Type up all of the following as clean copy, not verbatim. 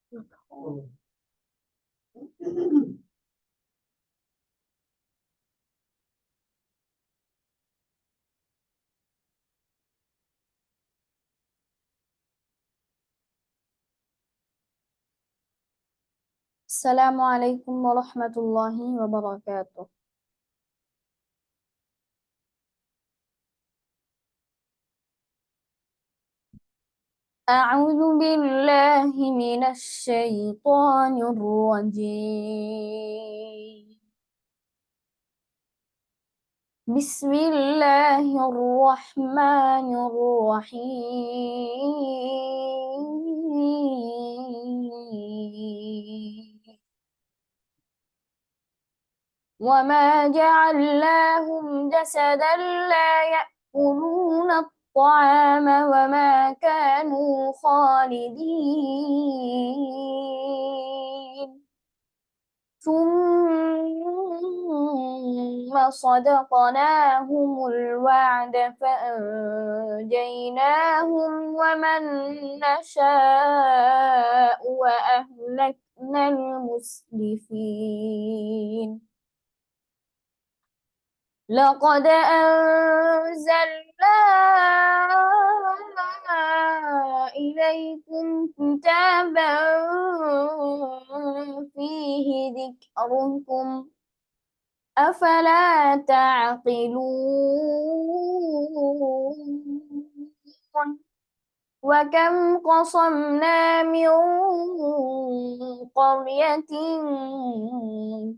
السلام عليكم ورحمة الله وبركاته. أعوذ بالله من الشيطان الرجيم. بسم الله الرحمن الرحيم. وما جعلناهم جسدا لا يأكلون الطعام وما كانوا خالدين ثم صدقناهم الوعد فأنجيناهم ومن نشاء وأهلكنا المسرفين. لقد أنزلنا إليكم كتابا فيه ذكركم أفلا تعقلون. وكم قصمنا من قرية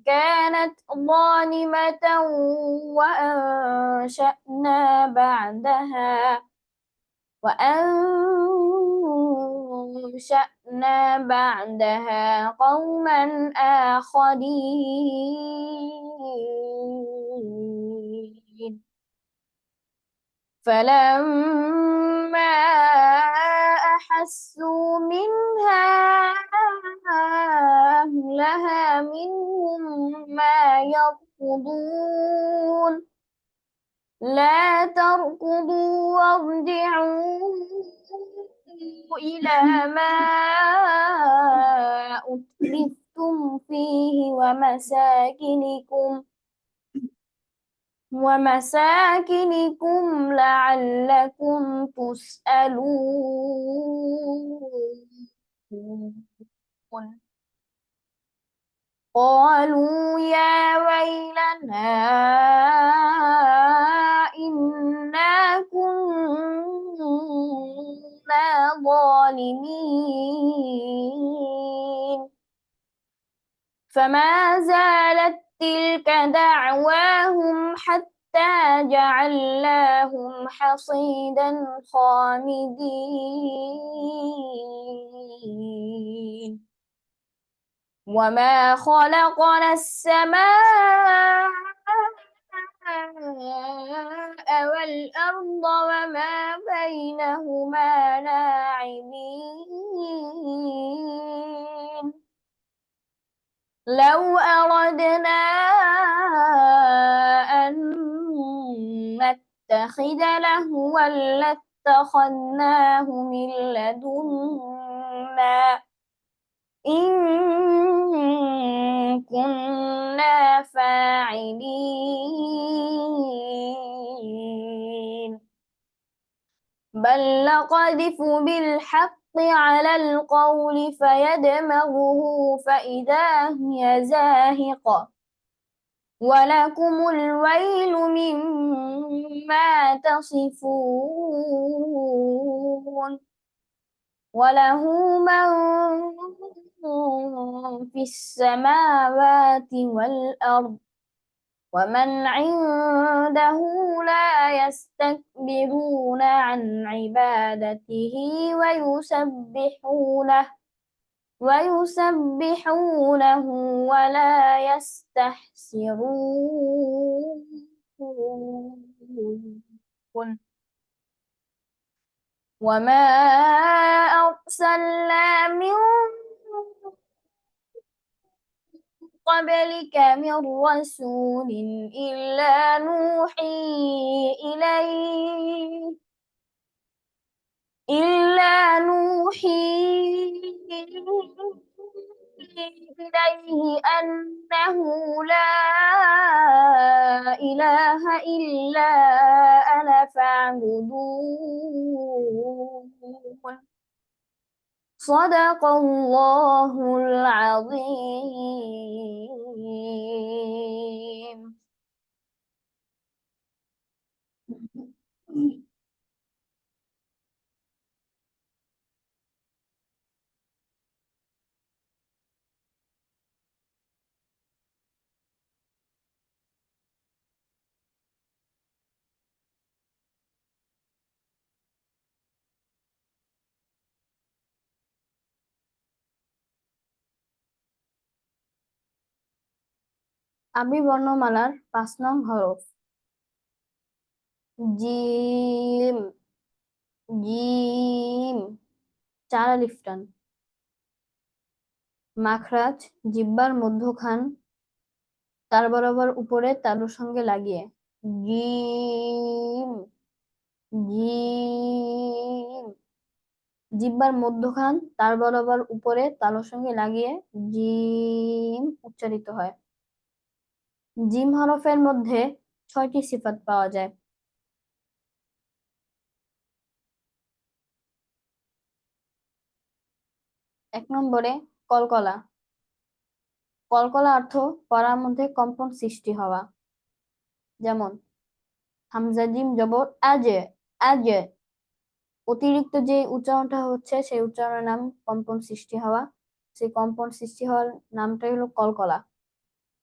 كانت ظالمة وأنشأنا بعدها قوما آخرين. فلما أحسوا منها أهلها منهم ما يركضون. لا تركضوا وارجعوا إلى ما أترفتم فيه ومساكنكم لعلكم تسألون. قالوا يا ويلنا إنا كنا ظالمين. فما زالت تلك دعواهم حتى جعلناهم حصيدا خامدين. وما خلقنا السماء والأرض وما بينهما لاعبين. لو أردنا أن نتخذ لهوا لاتخذناه من لدنا إن كنا فاعلين. بل نقذف بالحق على القول فيدمغه فإذا هي زاهقة ولكم الويل مما تصفون. وله من في السماوات والأرض ومن عنده لا يستكبرون عن عبادته ويسبحونه ولا يستحسرون. وما أرسلنا من قبلك من رسول إلا إليه إلا نوحي إليه أنه لا إله إلا أنا فاعبدون. صدق الله العظيم. আরবি বর্ণমালার 5 নং হরফ। জিম, জিম, 4 আলিফ টান। মাখরাজ, জিহ্বার মধ্যখান তার বরাবর উপরে তালুর সঙ্গে লাগিয়ে। Gym, gym. জিহ্বার মধ্যখান তার বরাবর উপরে তালুর সঙ্গে লাগিয়ে জিম উচ্চারিত হয়। জিম হরফের মধ্যে 6টি সিফাত পাওয়া যায়। 1 নম্বরে কলকলা। কলকলা অর্থ পড়ার মধ্যে কম্পন সৃষ্টি হওয়া। যেমন হামজা জিম জবর আজে, আজে। অতিরিক্ত যে উচ্চারণটা হচ্ছে সেই উচ্চারণের নাম কম্পন সৃষ্টি হওয়া। সেই কম্পন সৃষ্টি হওয়ার নামটাই হলো কলকলা।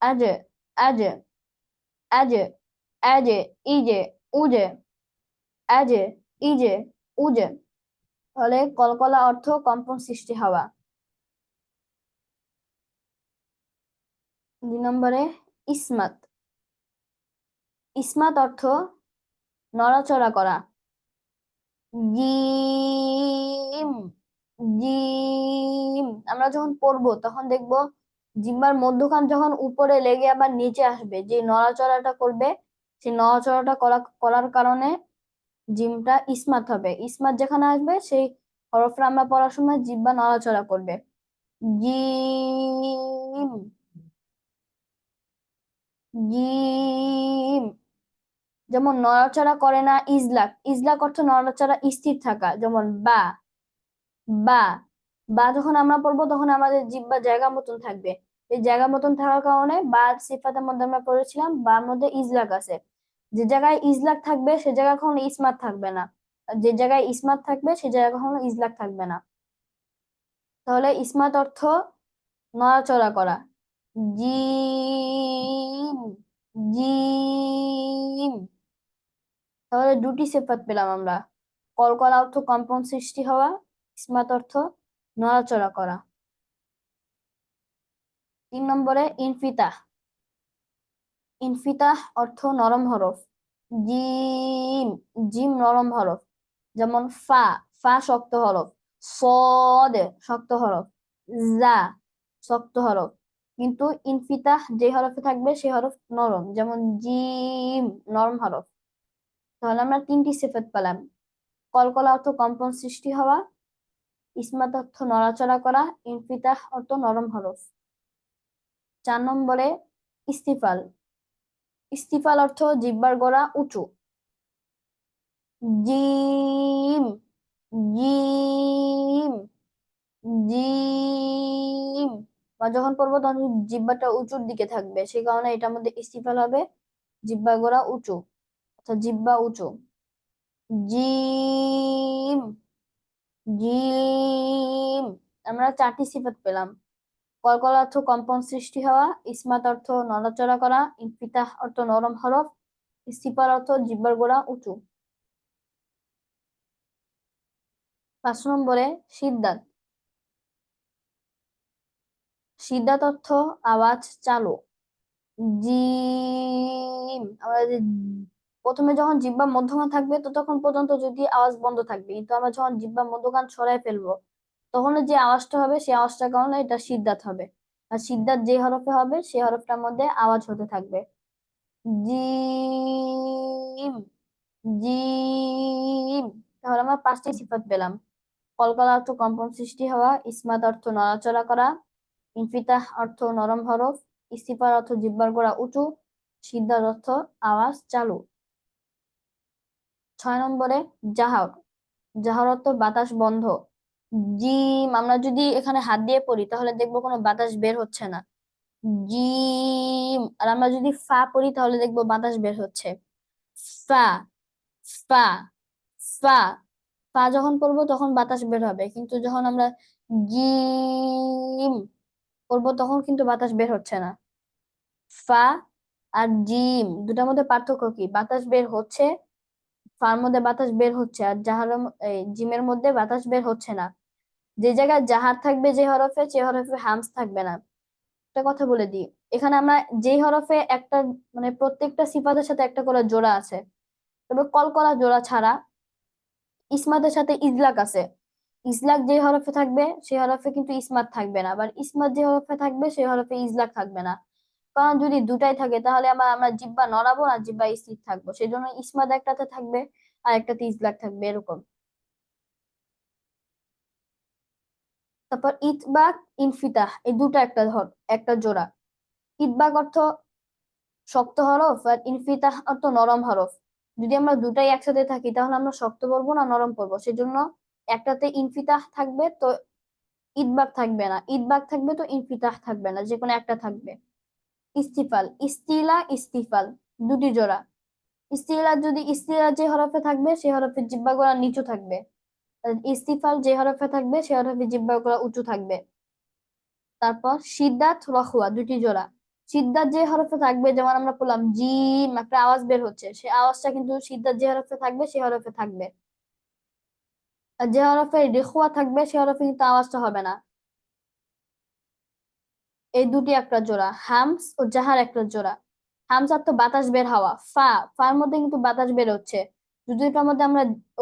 আজে, আজে, আজে, আজে, ইজে, উজে, আজে, ইজে, উজে। ফলে কলকলা অর্থ কম্পন সৃষ্টি হওয়া। 2 নম্বরে ইসমাত। ইসমাত অর্থ নড়াচড়া করা। Gym, gym. আমরা যখন পড়বো তখন দেখবো জিহ্বার মধ্যখান যখন উপরে লেগে আবার নিচে আসবে, যে নড়াচড়াটা করবে, সেই নড়াচড়াটা করার কারণে জিমটা ইসমাত হবে। ইসমাত যেখানে আসবে সেই হরফটা আমরা পড়ার সময় জিহ্বা নড়াচড়া করবে। Gym, gym. যেমন নড়াচড়া করে না ইজলাক। ইজলাক অর্থ নড়াচড়া স্থির থাকা। যেমন বা, বা, বা যখন আমরা পড়বো তখন আমাদের জিহ্বা জায়গা মতন থাকবে। এই জায়গা মতন থাকার কারণে বা সিফাতের মধ্যে আমরা পড়েছিলাম বার মধ্যে ইজলাক আছে। যে জায়গায় ইজলাক থাকবে সে জায়গায় কখনো ইসমাত থাকবে না। আর যে জায়গায় ইসমাত থাকবে সে জায়গায় কখনো ইজলাক থাকবে না। তাহলে ইসমাত অর্থ নড়াচড়া করা। Gym, gym. তাহলে 2টি সিফাত পেলাম আমরা। কলকলা অর্থ কম্পন সৃষ্টি হওয়া, ইসমাত অর্থ নড়াচড়া করা। 3 নম্বরে ইনফিতাহ। ইনফিতাহ অর্থ নরম হরফ। জিম, জিম নরম হরফ। যেমন ফা, ফা শক্ত হরফ। সদ শক্ত হরফ। জা শক্ত হরফ। কিন্তু ইনফিতাহ যে হরফে থাকবে সে হরফ নরম। যেমন জিম নরম হরফ। তাহলে আমরা 3টি সিফাত পেলাম। কলকলা অর্থ কম্পন সৃষ্টি হওয়া, ইসমাত অর্থ নড়াচড়া করা, ইনফিতাহ অর্থ নরম হরফ। 4 নম্বরে ইস্তিফাল। ইস্তিফাল অর্থ জিহ্বার গোড়া উঁচু। Gym, gym, gym. বা যখন পড়বো তখন জিহ্বাটা উঁচুর দিকে থাকবে, সেই কারণে এটার মধ্যে ইস্তিফাল হবে। জিহ্বার গোড়া উঁচু অর্থাৎ জিহ্বা উঁচু। Gym, gym. আমরা 4টি সিফাত পেলাম। কলকলা অর্থ কম্পন সৃষ্টি হওয়া, ইসমাত অর্থ নড়াচড়া করা, ইনফিতাহ অর্থ নরম হরফ, ইস্তিফাল অর্থ জিহ্বার গোড়া উঁচু। 5 নম্বরে সিদ্ধাত। সিদ্ধাত অর্থ আওয়াজ চালু। জিম। আমরা যে প্রথমে যখন জিহ্বা মধ্যমা থাকবে ততক্ষণ পর্যন্ত যদি আওয়াজ বন্ধ থাকবে, কিন্তু আমরা যখন জিহ্বা মধ্যখান সরাই ফেলবো তখন যে আওয়াজটা হবে সেই আওয়াজটার কারণে এটা সিদ্ধাত হবে। আর সিদ্ধাত যে হরফে হবে সেই হরফটার মধ্যে আওয়াজ হতে থাকবে। Gym, gym. তাহলে আমরা 5টি সিফাত পেলাম। কলকলা অর্থ কম্পন সৃষ্টি হওয়া, ইসমাত অর্থ নড়াচড়া করা, ইনফিতাহ অর্থ নরম হরফ, ইস্তিফার অর্থ জিহ্বার গোড়া উঁচু, সিদ্ধার অর্থ আওয়াজ চালু। 6 নম্বরে জাহর। জাহর অর্থ বাতাস বন্ধ। জিম আমরা যদি এখানে হাত দিয়ে পড়ি তাহলে দেখবো কোনো বাতাস বের হচ্ছে না। জিম। আর আমরা যদি ফা পড়ি তাহলে দেখবো বাতাস বের হচ্ছে। ফা ফা ফা ফা যখন পড়বো তখন বাতাস বের হবে, কিন্তু যখন আমরা জিম পড়বো তখন কিন্তু বাতাস বের হচ্ছে না। ফা আর জিম দুটার মধ্যে পার্থক্য কি? বাতাস বের হচ্ছে, ফার মধ্যে বাতাস বের হচ্ছে, আর জিমের মধ্যে বাতাস বের হচ্ছে না। যে জায়গায় জাহার থাকবে যে হরফে, সে হরফে হামস থাকবে না। একটা কথা বলে দিই, এখানে আমরা যেই হরফে একটা মানে প্রত্যেকটা সিফাতের সাথে একটা করে জোড়া আছে, তবে কলকলা জোড়া ছাড়া ইসমাতের সাথে ইজলাক আছে। ইজলাক যে হরফে থাকবে সেই হরফে কিন্তু ইসমাত থাকবে না, আবার ইসমাত যে হরফে থাকবে সেই হরফে ইজলাক থাকবে না। কারণ যদি দুটাই থাকে তাহলে আমরা জিব্বা নড়াবো না, জিব্বা স্থির থাকবো। সেই জন্য ইসমাত একটাতে থাকবে আর একটাতে ইজলাক থাকবে, এরকম। তারপর ইতবাক, ইনফিতাহ, এই দুটো একটা জোড়া। ইতবাক অর্থ শক্ত হরফ আর ইনফিতাহ অর্থ নরম হরফ। যদি আমরা দুটাই একসাথে থাকি তাহলে আমরা শক্ত পড়বো না নরম পড়বো, সেজন্য একটাতে ইনফিতাহ থাকবে তো ইতবাক থাকবে না, ইতবাক থাকবে তো ইনফিতাহ থাকবে না, যে কোনো একটা থাকবে। ইস্তিফাল, ইস্তিলা, ইস্তিফাল, দুটি জোড়া। ইস্তিলা যে হরফে থাকবে সেই হরফে জিহ্বা গোড়া নিচু থাকবে, আর ইস্তিফাল যে হরফে থাকবে সেই হরফে জিহ্বা গোড়া উঁচু থাকবে। তারপর সিদ্দাত, রখুয়া, দুটি জোড়া। সিদ্দাত যে হরফে থাকবে, যেমন আমরা বললাম জিম একটা আওয়াজ বের হচ্ছে, সেই আওয়াজটা কিন্তু সিদ্দাত যে হরফে থাকবে সেই হরফে থাকবে। আর যে হরফে রেখুয়া থাকবে সেই হরফে কিন্তু আওয়াজটা হবে না। এই দুটি একটা জোড়া। হামস ও জাহার একটা জোড়া। হামস অর্থ বাতাস বের হওয়া। ফার মধ্যে কিন্তু বাতাস বের হচ্ছে, যদি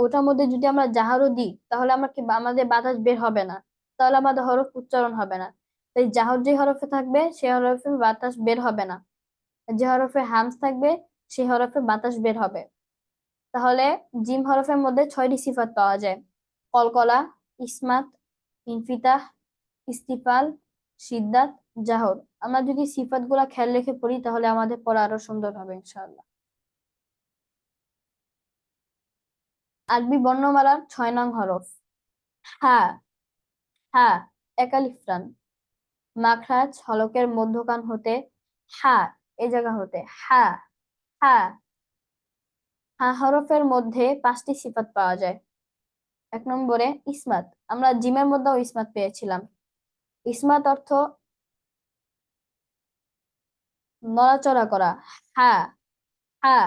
ওটার মধ্যে যদি আমরা জাহারও দিই তাহলে আমাদের বাতাস বের হবে না, তাহলে আমাদের হরফ উচ্চারণ হবে না। তাই জাহর যে হরফে থাকবে সে হরফে বাতাস বের হবে না, আর যে হরফে হামস থাকবে সে হরফে বাতাস বের হবে। তাহলে জিম হরফের মধ্যে 6টি সিফাত পাওয়া যায়: কলকলা, ইসমাত, ইনফিতাহ, ইস্তিফাল, সিদ্দাত, জাহর। আমরা যদি সিফাত গুলা খেয়াল রেখে পড়ি তাহলে আমাদের পড়া আরো সুন্দর হবে ইনশাআল্লাহ। আরবি বর্ণমালার 6 নং হরফ। হা। হা একালিফ টান। মাখরাজ হলকের মধ্যখান হতে, হা এই জায়গা হতে, হা। হা। হা হরফের মধ্যে 5টি সিফাত পাওয়া যায়। 1 নম্বরে ইসমাত। আমরা জিমের মধ্যেও ইসমাত পেয়েছিলাম। ইসমাত অর্থ নড়াচড়া করা। হা। হা।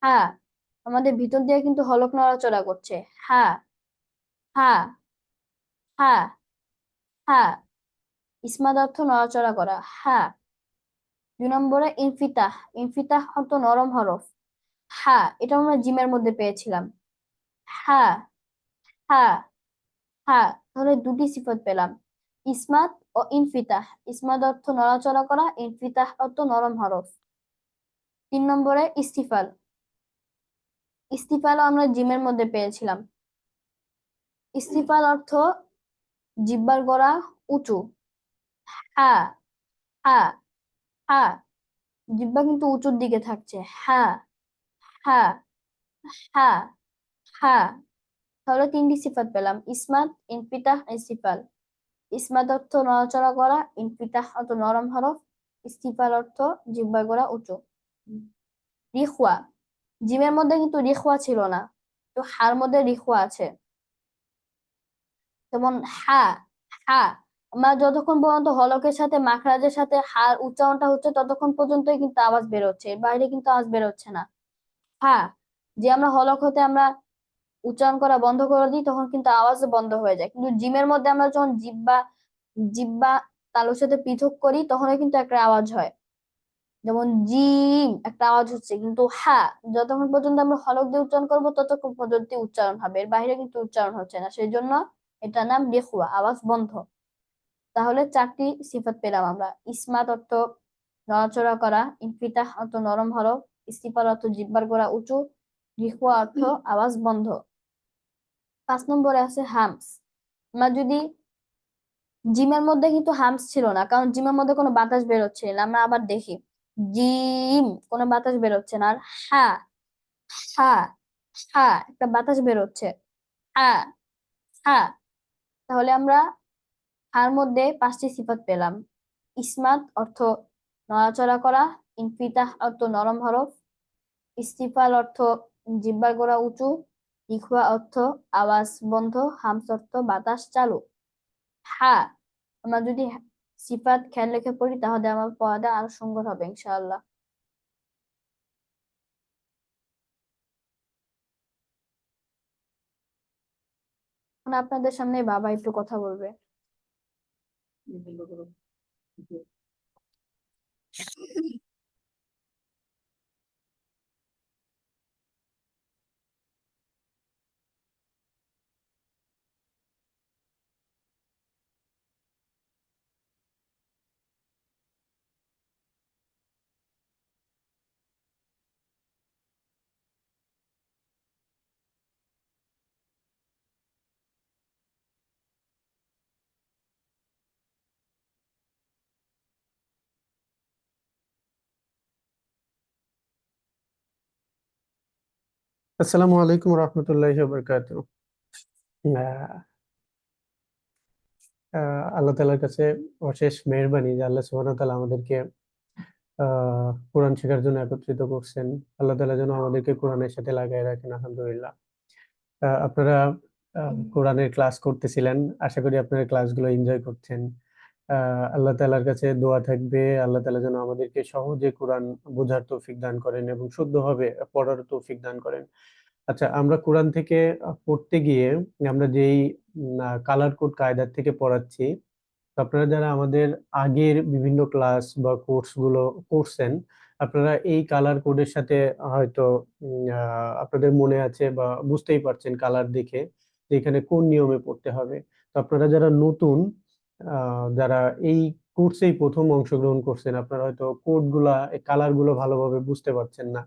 হা আমাদের ভিতর দিয়ে কিন্তু হলক নড়াচড়া করছে। হা। হা। হা। হা ইসমাত অর্থ নড়াচড়া করা। হা। 2 নম্বরে ইনফিতাহ। ইনফিতাহ অর্থ নরম হরফ। হা এটা আমরা জিমের মধ্যে পেয়েছিলাম। হা। হা। হা তাহলে দুটি সিফাত পেলাম, ইসমাত ও ইনফিতাহ। ইসমাত অর্থ নড়াচড়া করা, ইনফিতাহ অর্থ নরম হরফ। 3 নম্বরে ইস্তিফাল। ইস্তিফালও আমরা জিমের মধ্যে পেয়েছিলাম। ইস্তিফাল অর্থ জিহ্বার গোড়া উঁচু। হা। হা। হা জিহ্বা কিন্তু উঁচুর দিকে থাকছে। হা। হা। হা। হা তাহলে 3টি সিফাত পেলাম, ইসমাত, ইনফিতাহ, ইস্তিফাল। ইসমাত অর্থ নড়াচড়া করা, ইনফিতাহ অর্থ নরম হরফ, ইস্তিফাল অর্থ জিহ্বার গোড়া উঁচু। রিখওয়া। জিমের মধ্যে কিন্তু রিখওয়া ছিল না, তো হার মধ্যে রিখওয়া আছে। যেমন হা। হা আমরা যতক্ষণ পর্যন্ত হলকের সাথে মাখরাজের সাথে হার উচ্চারণটা হচ্ছে ততক্ষণ পর্যন্তই কিন্তু আওয়াজ বের হচ্ছে, এর বাইরে কিন্তু আওয়াজ বের হচ্ছে না। হা যে আমরা হলক হতে আমরা উচ্চারণ করা বন্ধ করে দিই তখন কিন্তু আওয়াজ বন্ধ হয়ে যায়, কিন্তু জিমের মধ্যে আমরা যখন জিব্বা জিব্বা তালুর সাথে পৃথক করি তখনই কিন্তু একটা আওয়াজ হয়। যেমন জিম একটা আওয়াজ হচ্ছে, কিন্তু হা যতক্ষণ পর্যন্ত আমরা হলক দিয়ে উচ্চারণ করবো ততক্ষণ পর্যন্ত উচ্চারণ হবে, এর বাইরে কিন্তু উচ্চারণ হচ্ছে না, সেই জন্য এটার নাম রেখুয়া, আওয়াজ বন্ধ। তাহলে 4টি সিফাত পেলাম আমরা। ইসমাত অর্থ নড়াচড়া করা, ইনফিতাহ অর্থ নরম হরফ, ইস্তিফাল অর্থ জিহ্বার গোড়া উঁচু, রিখওয়া অর্থ আওয়াজ বন্ধ। 5 নম্বরে আছে হামস। আমরা যদি জিমের মধ্যে কিন্তু হামস ছিল না, কারণ জিমের মধ্যে কোনো বাতাস বেরোচ্ছে না। আমরা আবার দেখি, জিম কোনো বাতাস বেরোচ্ছে না। আর হা, হা, হা একটা বাতাস বেরোচ্ছে, হা, হা। তাহলে আমরা হার মধ্যে পাঁচটি সিফাত পেলাম। ইসমাত অর্থ নড়াচড়া করা, ইনফিতাহ অর্থ নরম হরফ, ইস্তিফাল অর্থ জিহ্বার গোড়া উঁচু, ইখওয়া অর্থ আওয়াজ বন্ধ, হামস অর্থ বাতাস চালু। হ্যাঁ, আমরা যদি সিফাত খেয়াল রেখে পড়ি তাহলে আমার পড়াটা আরো সুন্দর হবে ইনশাআল্লাহ। মানে আপনাদের সামনে বাবা একটু কথা বলবে। আসসালামু আলাইকুম রহমতুল্লাহি ওয়া বারাকাতুহু। আল্লাহ তাআলার কাছে অশেষ মেহেরবানি যে আল্লাহ সুবহানাহু ওয়া তাআলা আমাদেরকে কোরআন শেখার জন্য একত্রিত করছেন। আল্লাহ তাআলা যেন আমাদেরকে কোরআনের সাথে লাগাই রাখেন, আলহামদুলিল্লাহ। আপনারা কোরআনের ক্লাস করতেছিলেন, আশা করি আপনারা ক্লাসগুলো এনজয় করছেন। আল্লাহ তাআলার কাছে দোয়া থাকবে আল্লাহ তাআলা যেন আমাদেরকে সহজে কোরআন বোঝার তৌফিক দান করেন এবং শুদ্ধভাবে পড়ার তৌফিক দান করেন। আচ্ছা, আমরা কোরআন থেকে পড়তে গিয়ে আমরা যেই কালার কোড কায়দার থেকে পড়াচ্ছি, তো আপনারা যারা আমাদের আগের বিভিন্ন ক্লাস বা কোর্স গুলো করছেন, আপনারা এই কালার কোডের সাথে হয়তো আপনাদের মনে আছে বা বুঝতেই পারছেন কালার দেখে যে এখানে কোন নিয়মে পড়তে হবে। তো আপনারা যারা নতুন, যারা এই কোর্সেই প্রথম অংশগ্রহণ করছেন, আপনারা হয়তো কোড গুলা কালার গুলো ভালোভাবে বুঝতে পারছেন না।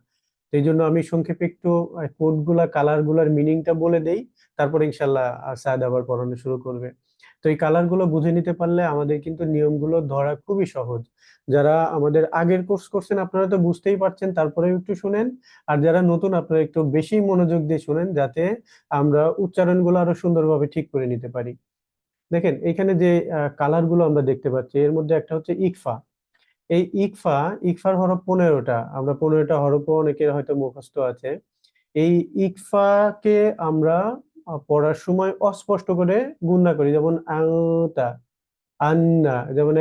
এই জন্য আমি সংক্ষেপে একটু কোড গুলা কালার গুলার মিনিংটা বলে দেই, তারপর ইনশাল্লাহ সাদ আবার পড়ানো শুরু করবে। তো এই কালার গুলো বুঝে নিতে পারলে আমাদের কিন্তু নিয়মগুলো ধরা খুবই সহজ। যারা আমাদের আগের কোর্স করছেন আপনারা তো বুঝতেই পারছেন, তারপরে একটু শুনেন। আর যারা নতুন আপনারা একটু বেশি মনোযোগ দিয়ে শুনেন, যাতে আমরা উচ্চারণগুলো আরো সুন্দরভাবে ঠিক করে নিতে পারি। দেখেন এখানে যে কালার গুলো আমরা দেখতে পাচ্ছি, এর মধ্যে একটা হচ্ছে ইকফা। এই ইকফার হরফ 15টা, আমরা 15টা হরফও অনেকের হয়তো মুখস্থ আছে। এই ইকফাকে আমরা পড়ার সময় অস্পষ্ট করে গুণনা করি, যেমন আংতা, আন্না। যেমন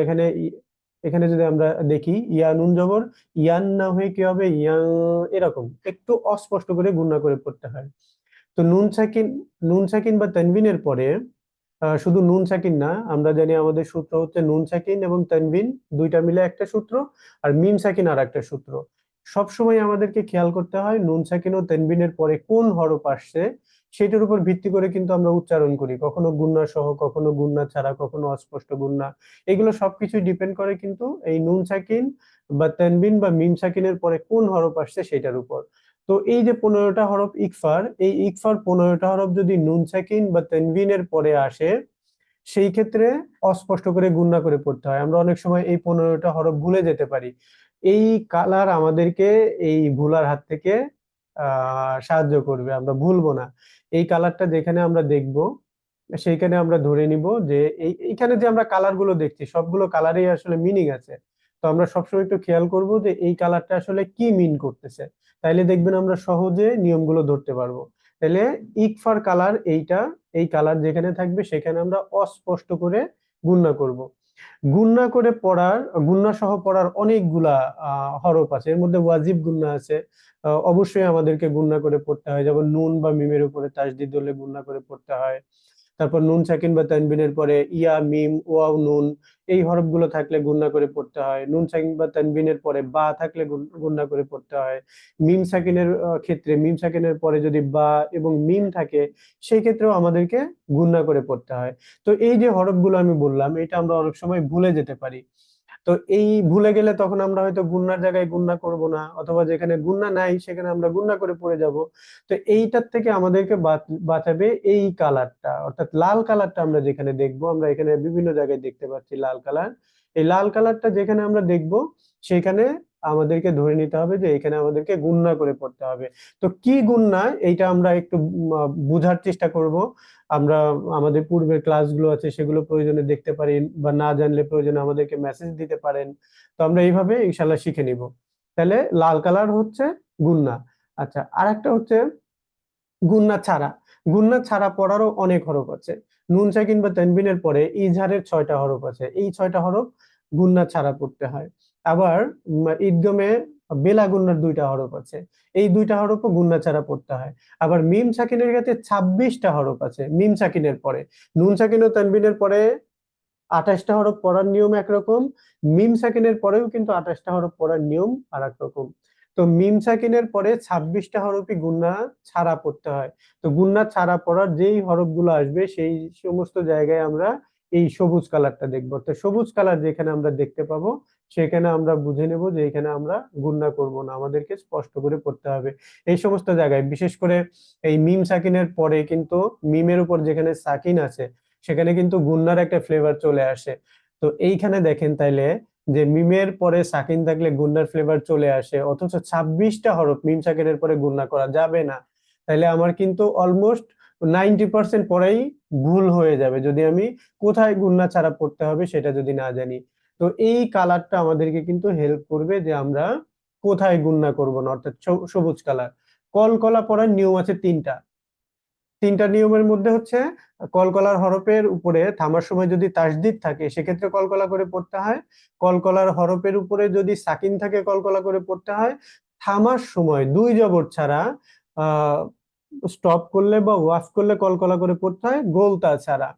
এখানে যদি আমরা দেখি ইয়া নুন জবর ইয়ান না হয়ে কি হবে, ইয়া, এরকম একটু অস্পষ্ট করে গুণনা করে পড়তে হয়। তো নুন সাকিন বা তানবিনের পরে শুধু নুন সাকিন না, আমরা জানি আমাদের সূত্র হচ্ছে নুন সাকিন এবং তানবিন দুইটা মিলে একটা সূত্র, আর মিম সাকিন আর একটা সূত্র। সবসময় আমাদেরকে খেয়াল করতে হয় নুন সাকিন ও তানবিনের পরে কোন হরফ আসছে, সেটার উপর ভিত্তি করে কিন্তু আমরা উচ্চারণ করি, কখনো গুণনা সহ, কখনো গুণনা ছাড়া, কখনো অস্পষ্ট গুণনা। এগুলো সবকিছু ডিপেন্ড করে কিন্তু এই নুন সাকিন বা তানবিন বা মিম সাকিনের পরে কোন হরফ আসছে সেটার উপর। তো এই যে 15টা হরফ ইকফার, এই ইকফার 15টা হরফ যদি নুন সাকিন বা তানবিনের পরে আসে, সেই ক্ষেত্রে অস্পষ্ট করে গুণনা করে পড়তে হয়। আমরা অনেক সময় এই 15টা হরফ ভুলে যেতে পারি। এই কালার আমাদেরকে এই ভুলার হাত থেকে সাহায্য করবে, আমরা ভুলবো না। এই কালারটা যেখানে আমরা দেখব, সেইখানে আমরা ধরে নিব যে এইখানে যে আমরা কালার গুলো দেখছি সবগুলো কালারেই আসলে মিনিং আছে। তো আমরা সবসময় একটু খেয়াল করব যে এই কালারটা আসলে কি মিন করতেছে, তাইলে দেখবেন আমরা সহজে নিয়মগুলো ধরতে পারবো। তাহলে ইকফার কালার এইটা, এই কালার যেখানে থাকবে সেখানে আমরা অস্পষ্ট করে গুণনা করব। গুণনা করে পড়ার, গুণনা সহ পড়ার অনেকগুলা হরফ আছে, এর মধ্যে ওয়াজিব গুণনা আছে। অবশ্যই আমাদেরকে গুণনা করে পড়তে হয়, যেমন নুন বা মিমের উপরে তাসদিদ হলে গুণনা করে পড়তে হয়। তারপর নুন সাকিন বা তানবিনের পরে ইয়া মিম ওয়াও নুন, এই হরফগুলো থাকলে গুণনা করে পড়তে হয়। নুন সাকিন বা তানবিনের পরে বা থাকলে গুণনা করে পড়তে হয়। মিম সাকিনের ক্ষেত্রে মিম সাকিনের পরে যদি বা এবং মিম থাকে, সেই ক্ষেত্রেও আমাদেরকে গুণনা করে পড়তে হয়। তো এই যে হরফগুলো আমি বললাম, এটা আমরা অনেক সময় ভুলে যেতে পারি। তো এই ভুলে গেলে তখন আমরা হয়তো গুণনার জায়গায় গুণনা করব না, অথবা যেখানে গুণনা নাই সেখানে আমরা গুণনা করে পড়ে যাব। তো এইটার থেকে আমাদেরকে বাঁচাবে এই কালারটা, অর্থাৎ লাল কালারটা। আমরা যেখানে দেখবো, আমরা এখানে বিভিন্ন জায়গায় দেখতে পাচ্ছি লাল কালার। এই লাল কালারটা যেখানে আমরা দেখবো সেখানে আমাদেরকে ধরে নিতে হবে যে এখানে আমাদেরকে গুণনা করে পড়তে হবে। তো কি গুণনা, এইটা আমরা একটু বোঝার চেষ্টা করব। আমরা আমাদের পূর্বের ক্লাসগুলো আছে সেগুলো প্রয়োজনে দেখতে পারি, বা না জানলে প্রয়োজনে আমাদেরকে মেসেজ দিতে পারেন। তো আমরা এইভাবে ইনশাল্লাহ শিখে নিব। তাহলে লাল কালার হচ্ছে গুণনা। আচ্ছা, আর একটা হচ্ছে গুণনা ছাড়া। গুণনা ছাড়া পড়ারও অনেক হরফ আছে। নুন সাকিন বা তানবিনের পরে ইজহারের 6টা হরফ আছে, এই 6টা হরফ গুণনা ছাড়া পড়তে হয়। আবার ঈদগমে বেলা গুণনার 2টা হরফ আছে, এই 2টা হরফও গুণনা ছাড়া পড়তে হয়। আবার মিম সাকিনের কাছে 26টা হরফ আছে মিম সাকিনের পরে। নুন সাকিন ও তানবিনের পরে 28টা হরফ পড়ার নিয়ম একরকম, মিম সাকিনের পরেও কিন্তু 28টা হরফ পড়ার নিয়ম আর এক রকম। তো মিম সাকিনের পরে 26টা হরফই গুণনা ছাড়া পড়তে হয়। তো গুণনা ছাড়া পড়ার যেই হরফগুলো আসবে সেই সমস্ত জায়গায় আমরা এই সবুজ কালারটা দেখবো। তো সবুজ কালার যেখানে আমরা দেখতে পাবো সেখানে আমরা বুঝে নেব যে এখানে আমরা গুণনা করব না, আমাদেরকে স্পষ্ট করে পড়তে হবে। এই সমস্ত জায়গায় বিশেষ করে এই মিম সাকিনের পরে কিন্তু মিমের উপর যেখানে সাকিন আছে সেখানে কিন্তু গুন্নার একটা ফ্লেভার চলে আসে। তো এইখানে দেখেন তাইলে যে মিমের পরে সাকিন থাকলে গুন্নার ফ্লেভার চলে আসে, অথচ 26টা হরফ মিম সাকিনের পরে গুন্না করা যাবে না। তাইলে আমার কিন্তু অলমোস্ট 90% পরেই ভুল হয়ে যাবে যদি আমি কোথায় গুন্না ছাড়া পড়তে হবে সেটা যদি না জানি। তো এই কালারটা আমাদেরকে কিন্তু হেল্প করবে যে আমরা কোথায় গুন্না করব না, অর্থাৎ সবুজ কালার। কলকলা পড়ার নিয়ম আছে 3টা। 3টা নিয়মের মধ্যে হচ্ছে কলকলার হরফের উপরে থামার সময় যদি তাসদিদ থাকে সেক্ষেত্রে কলকলা করে পড়তে হয়। কলকলার হরফের উপরে যদি সাকিন থাকে কলকলা করে পড়তে হয়। থামার সময় 2 জবর ছাড়া আহ স্টপ করলে বা ওয়াফ করলে কলকলা করে পড়তে হয়, গোলতা ছাড়া।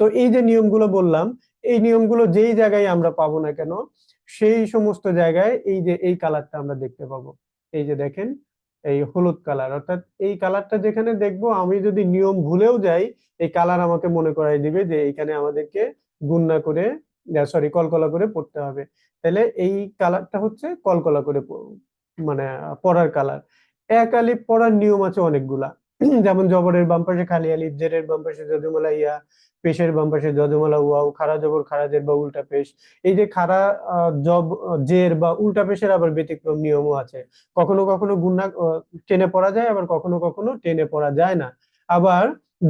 তো এই যে নিয়মগুলো বললাম, এই নিয়মগুলো যেই জায়গায় আমরা পাবো না কেন সেই সমস্ত জায়গায় এই যে এই কালারটা আমরা দেখতে পাবো। এই যে দেখেন, এই হলুদ কালার, অর্থাৎ এই কালারটা যেখানে দেখবো আমি যদি নিয়ম ভুলেও যাই এই কালার আমাকে মনে করাই দিবে যে এইখানে আমাদেরকে গুণনা করে, সরি, কলকলা করে পড়তে হবে। তাহলে এই কালারটা হচ্ছে কলকলা করে মানে পড়ার কালার। এক আলিফ পড়ার নিয়ম আছে অনেকগুলা। যেমন জবরের বাম পাশে খালি আলিফ, জেরের বাম পাশে যজমলা ইয়া, পেশের বাম পাশে যজমালা ওয়াও, খাড়া জবর খাড়া জের বা উল্টা পেশ। এই যে খাড়া জের বা উল্টা পেশের আবার ব্যতিক্রম নিয়মও আছে। কখনো কখনো গুণা টেনে পড়া যায়, আবার কখনো কখনো টেনে পড়া যায় না। আবার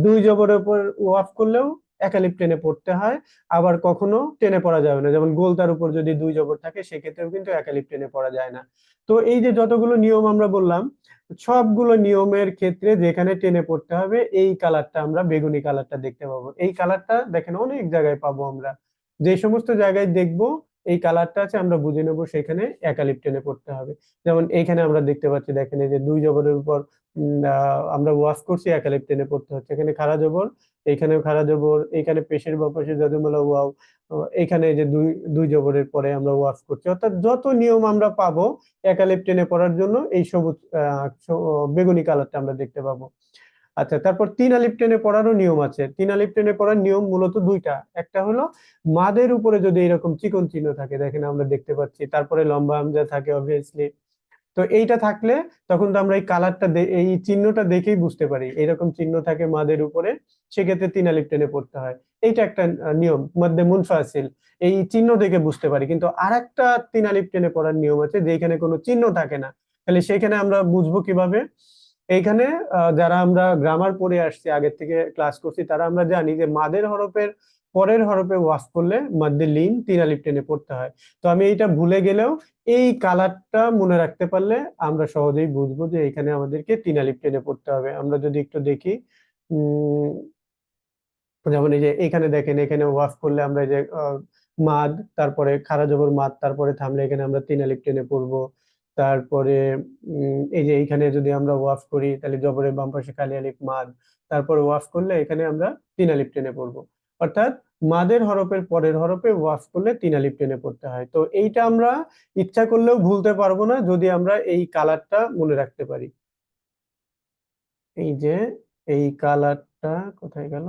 2 জবরের উপর ওয়াফ করলেও একালিপ টেনে পড়তে হয়, আবার কখনো টেনে পড়া যাবে না। যেমন গোলতার উপর যদি 2 জবর থাকে সেক্ষেত্রেও কিন্তু একালিপ টেনে পড়া যায় না। তো এই যে যতগুলো নিয়ম আমরা বললাম সবগুলো নিয়মের ক্ষেত্রে যেখানে টেনে পড়তে হবে এই কালারটা আমরা বেগুনি কালারটা দেখতে পাবো। এই কালারটা দেখেন অনেক জায়গায় পাবো আমরা, যে সমস্ত জায়গায় দেখবো এই কালারটা আছে আমরা বুঝে নেবো সেখানে একালিপ টেনে পড়তে হবে। যেমন এইখানে আমরা দেখতে পাচ্ছি, দেখেন এই যে 2 জবরের উপর আমরা ওয়াশ করছি, একালিপ টেনে পড়তে হচ্ছে। এখানে খাড়া জবর, এইখানেও খাড়া জবর, এইখানে পেশের বা পেশের যজমলা ওয়াও, এখানে এই যে দুই 2 জবরের পরে আমরা ওয়াশ করছি। অর্থাৎ যত নিয়ম আমরা পাবো একালিপ টেনে পড়ার জন্য এই সবুজ বেগুনি কালারটা আমরা দেখতে পাবো। আচ্ছা, তারপর 3 আলিফ টেনে পড়ারও নিয়ম আছে। 3 আলিফ টেনে পড়ার নিয়ম মূলত 2টা। একটা হলো মাদের উপরে যদি এরকম চিকন চিহ্ন থাকে, দেখেন আমরা দেখতে পাচ্ছি, তারপরে লম্বা হামজা থাকে অবভিয়াসলি। তো এইটা থাকলে তখন তো আমরা এই কালারটা এই চিহ্নটা দেখেই বুঝতে পারি এরকম চিহ্ন থাকে মাদের উপরে, সেক্ষেত্রে 3 আলিফ টেনে পড়তে হয়। এইটা একটা নিয়ম মধ্যে মুনফাসিল, এই চিহ্ন দেখে বুঝতে পারি। কিন্তু আরেকটা 3 আলিফ টেনে পড়ার নিয়ম আছে যেখানে কোনো চিহ্ন থাকে না, তাহলে সেখানে আমরা বুঝবো কিভাবে? এইখানে যারা আমরা গ্রামার পড়ে আসছি, আগের থেকে ক্লাস করছি, তারা আমরা জানি যে মাদের হরফের পরের হরফে ওয়াস করলে মাদ্দে লিন 3 আলিফ টেনে পড়তে হয়। তো আমি এইটা ভুলে গেলেও এই কালারটা মনে রাখতে পারলে আমরা সহজেই বুঝবো যে এখানে আমাদেরকে 3 আলিফ টেনে পড়তে হবে। আমরা যদি একটু দেখি, উম যেমন এই যে এখানে দেখেন, এখানে ওয়াফ করলে আমরা এই যে মাদ, তারপরে খাড়া জবর মাদ, তারপরে থামলে এখানে আমরা 3 আলিফ টেনে পড়বো। তারপরে এই যে এখানে যদি আমরা ওয়াফ করি তাহলে জবরের বাম পাশে খালি আলিফ মাদ, তারপরে ওয়াফ করলে এখানে আমরা 3 আলিফ টেনে পড়বো। অর্থাৎ মাদের হরফের পরের হরফে ওয়াফ করলে 3 আলিফ টেনে পড়তে হয়। তো এইটা আমরা ইচ্ছা করলেও ভুলতে পারবো না যদি আমরা এই কালারটা মনে রাখতে পারি। এই যে এই কালারটা কোথায় গেল?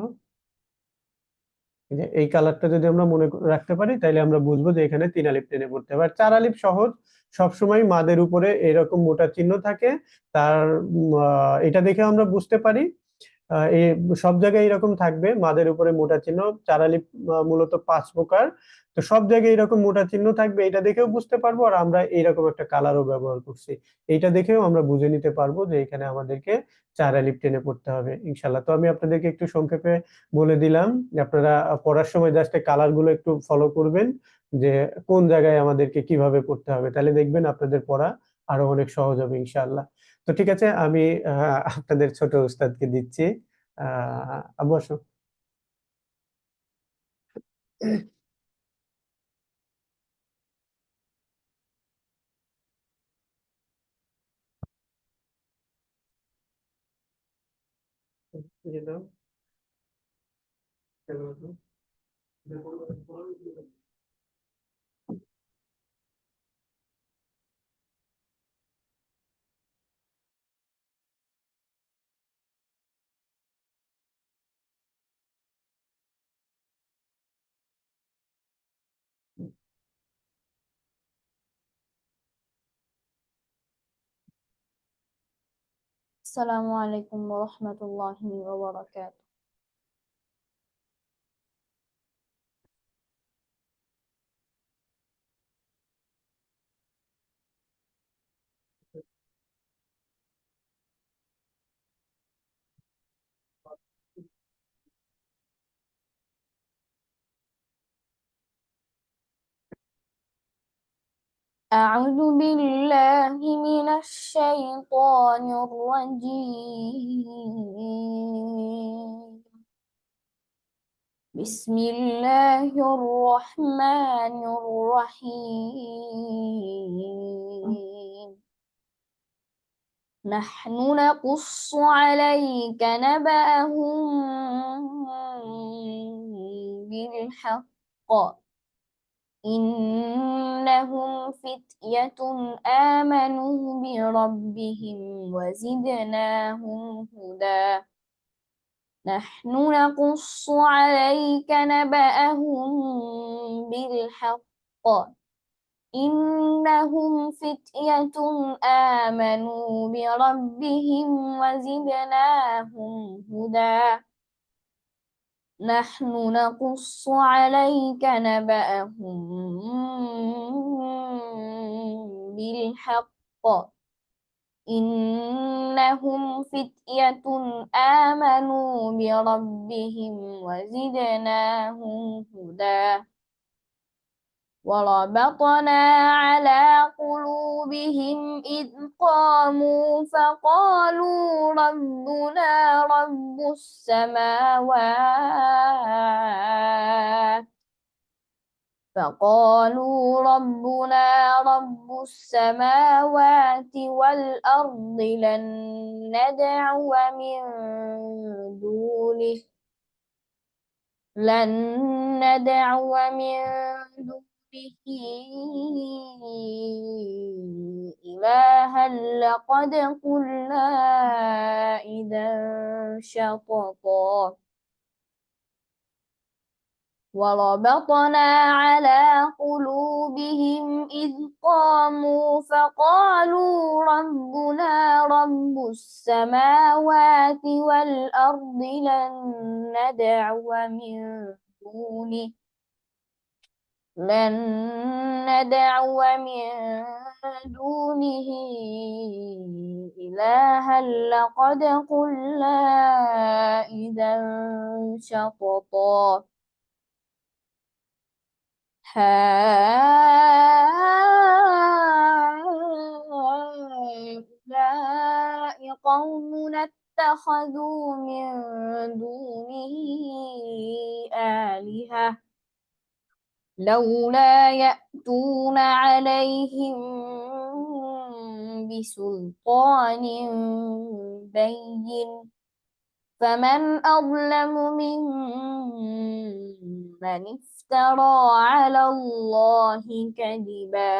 যে এই কালারটা যদি আমরা মনে রাখতে পারি তাহলে আমরা বুঝবো যে এখানে 3 আলিফ টেনে পড়তে হবে। আর 4 আলিফ সহজ, সবসময় মাদের উপরে এরকম মোটা চিহ্ন থাকে। তার এটা দেখে আমরা বুঝতে পারি এই সব জায়গায় এরকম থাকবে, মাদের উপরে মোটা চিহ্ন। 4 আলিফ মূলত 5 প্রকার, তো সব জায়গায় এরকম মোটা চিহ্ন থাকবে, এটা দেখেও বুঝতে পারবো। আর আমরা এইরকম একটা কালারও ব্যবহার করছি, এইটা দেখেও আমরা বুঝে নিতে পারবো যে এখানে আমাদেরকে 4 আলিফ টেনে পড়তে হবে ইনশাল্লাহ। তো আমি আপনাদেরকে একটু সংক্ষেপে বলে দিলাম, আপনারা পড়ার সময় জাস্ট কালার গুলো একটু ফলো করবেন, যে কোন জায়গায় আমাদেরকে কিভাবে পড়তে হবে, তাহলে দেখবেন আপনাদের পড়া আরো অনেক সহজ হবে ইনশাআল্লাহ। তো ঠিক আছে, আমি আপনাদের ছোট উস্তাদকে দিচ্ছি। আবু আসো। দিয়ে দাও। আসসালামু আলাইকুম ওয়া রাহমাতুল্লাহি ওয়া বারাকাতুহু। أعوذ بالله من الشيطان الرجيم. بسم الله الرحمن الرحيم. نحن نقص عليك نبأهم بالحق. إنهم فتية آمنوا بربهم وزدناهم هدى. نحن نقص عليك نبأهم بالحق. إنهم فتية آمنوا بربهم وزدناهم هدى. نحن نقص عليك نبأهم بالحق. إنهم فتية آمنوا بربهم وزدناهم هدى. وربطنا على قلوبهم إذ قاموا فقالوا ربنا رب السماوات. فقالوا ربنا رب السماوات والأرض ندعو من دونه لن ندعو من دونه إلها لقد قلنا إذا شططا. وربطنا على قلوبهم إذ قاموا فقالوا ربنا رب السماوات والأرض لن ندعو من دونه لن ندعو من دونه إلها لقد قلنا إذا شططا. هؤلاء قوم اتخذوا من دونه آلهة لولا يأتون عليهم بسلطان بين. فمن أظلم ممن افترى على الله كذبا.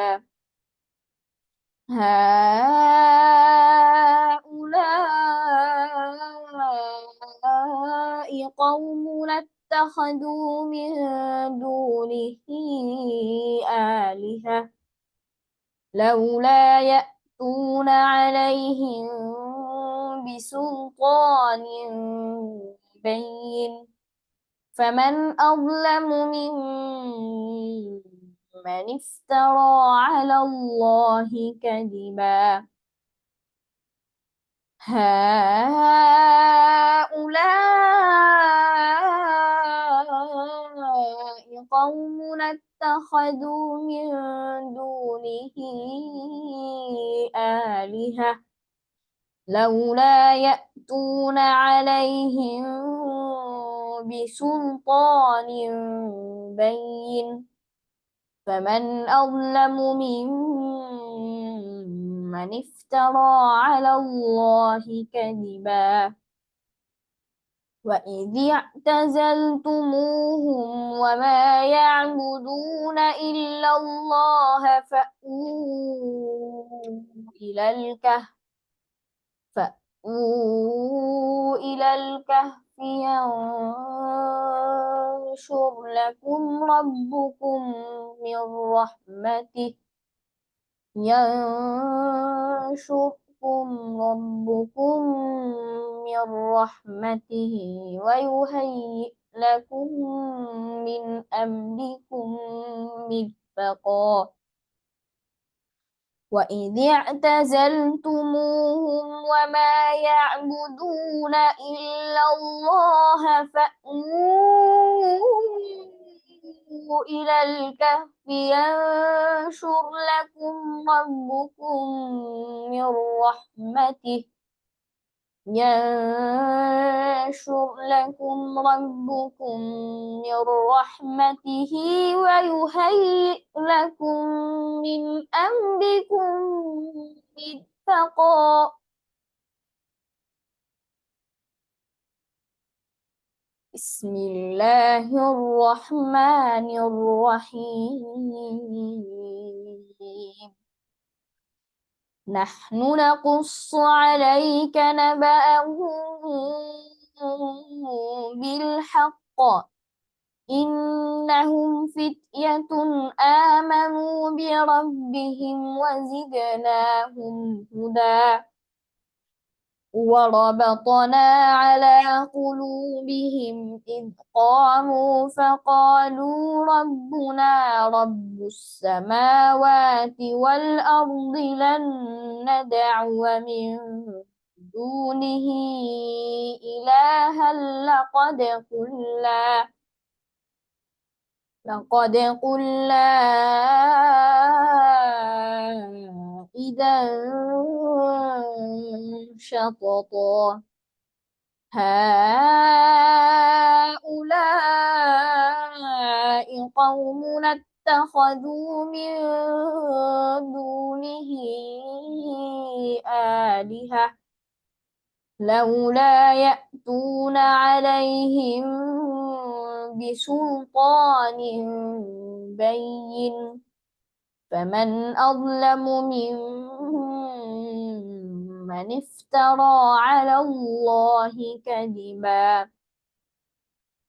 هؤلاء قوم اتخذوا من دونه آلهة لولا يأتون عليهم بسلطان بين فمن أظلم ممن افترى على الله كذبا هؤلاء قوم اتخذوا من دونه آلهة لولا يأتون عليهم بسلطان بين فمن أظلم ممن افترى على الله كذبا وإذ اعتزلتموهم وما يعبدون إلا الله فأووا إلى الكهف ينشر لكم ربكم من رحمته ينشركم ربكم من رحمته ويهيئ لكم من أمركم مرفقا وإذ اعتزلتموهم وما يعبدون إلا الله فأووا إلى الكهف ينشر لكم ربكم من رحمته ينشر لكم ربكم من رحمته ويهيئ لكم من أمركم مرفقا بسم الله الرحمن الرحيم نحن نقص عليك نبأهم بالحق إنهم فتية آمنوا بربهم وزدناهم هدى وربطنا على قلوبهم إذ قاموا فقالوا ربنا رب السماوات والأرض لن ندعو من دونه إلها لقد قلنا إذا شططا هؤلاء قوم اتخذوا من دونه آلهة لولا يأتون عليهم بسلطان بين فمن أظلم ممن افترى على الله كذبا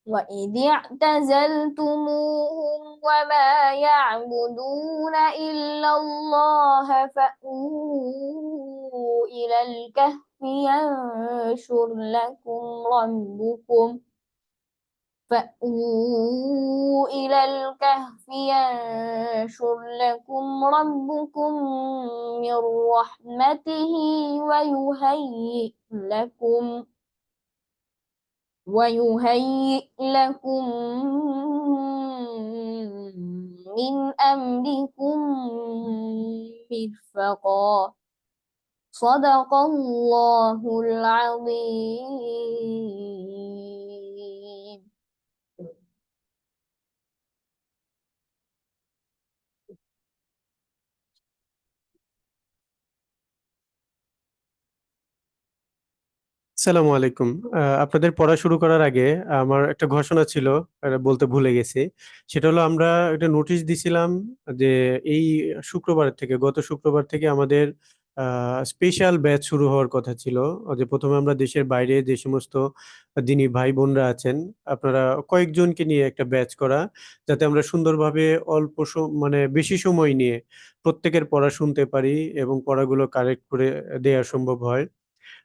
وإذ اعتزلتموهم وما يعبدون إلا الله فأووا إلى الكهف ينشر لكم ربكم فأووا إلى الكهف ينشر لكم ربكم من رحمته ويهيئ لكم من أمركم مرفقا صدق الله العظيم আসসালামু আলাইকুম। আপনাদের পড়া শুরু করার আগে আমার একটা ঘোষণা ছিল, এটা বলতে ভুলে গেছি। সেটা হলো আমরা একটা নোটিশ দিছিলাম যে এই গত শুক্রবার থেকে আমাদের স্পেশাল ব্যাচ শুরু হওয়ার কথা ছিল। যে প্রথমে আমরা দেশের বাইরে যে সমস্ত দিনী ভাই বোনরা আছেন, আপনারা কয়েকজনকে নিয়ে একটা ব্যাচ করা, যাতে আমরা সুন্দরভাবে মানে বেশি সময় নিয়ে প্রত্যেকের পড়া শুনতে পারি এবং পড়াগুলো কারেক্ট করে দেওয়া সম্ভব হয়।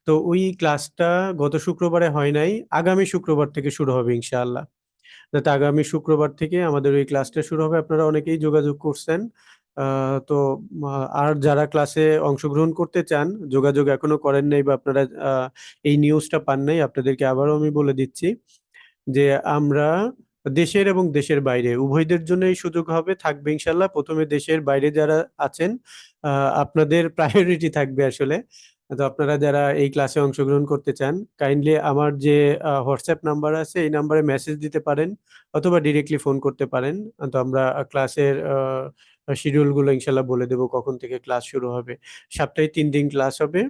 তো ওই ক্লাসটা গত শুক্রবারে হয় নাই, আগামী শুক্রবার থেকে শুরু হবে ইনশাআল্লাহ। যাতে আগামী শুক্রবার থেকে আমাদের ওই ক্লাসটা শুরু হবে। আপনারা অনেকেই যোগাযোগ করছেন। তো আর যারা ক্লাসে অংশগ্রহণ করতে চান, যোগাযোগ এখনো করেন নাই বা আপনারা এই নিউজটা পান নাই, আপনাদেরকে আবারও আমি বলে দিচ্ছি যে আমরা দেশের এবং দেশের বাইরে উভয়দের জন্য এই সুযোগ হবে, থাকবে ইনশাল্লাহ। প্রথমে দেশের বাইরে যারা আছেন, আপনাদের প্রায়োরিটি থাকবে আসলে। তো আপনারা যারা এই ক্লাসে অংশগ্রহণ করতে চান, কাইন্ডলি আমার যে হোয়াটসঅ্যাপ নাম্বার আছে এই নাম্বারে মেসেজ দিতে পারেন অথবা ডিরেক্টলি ফোন করতে পারেন। তো আমরা ক্লাসের শিডিউল গুলো ইনশাল্লাহ বলে দেবো কখন থেকে ক্লাস শুরু হবে। সপ্তাহে 3 দিন ক্লাস হবে,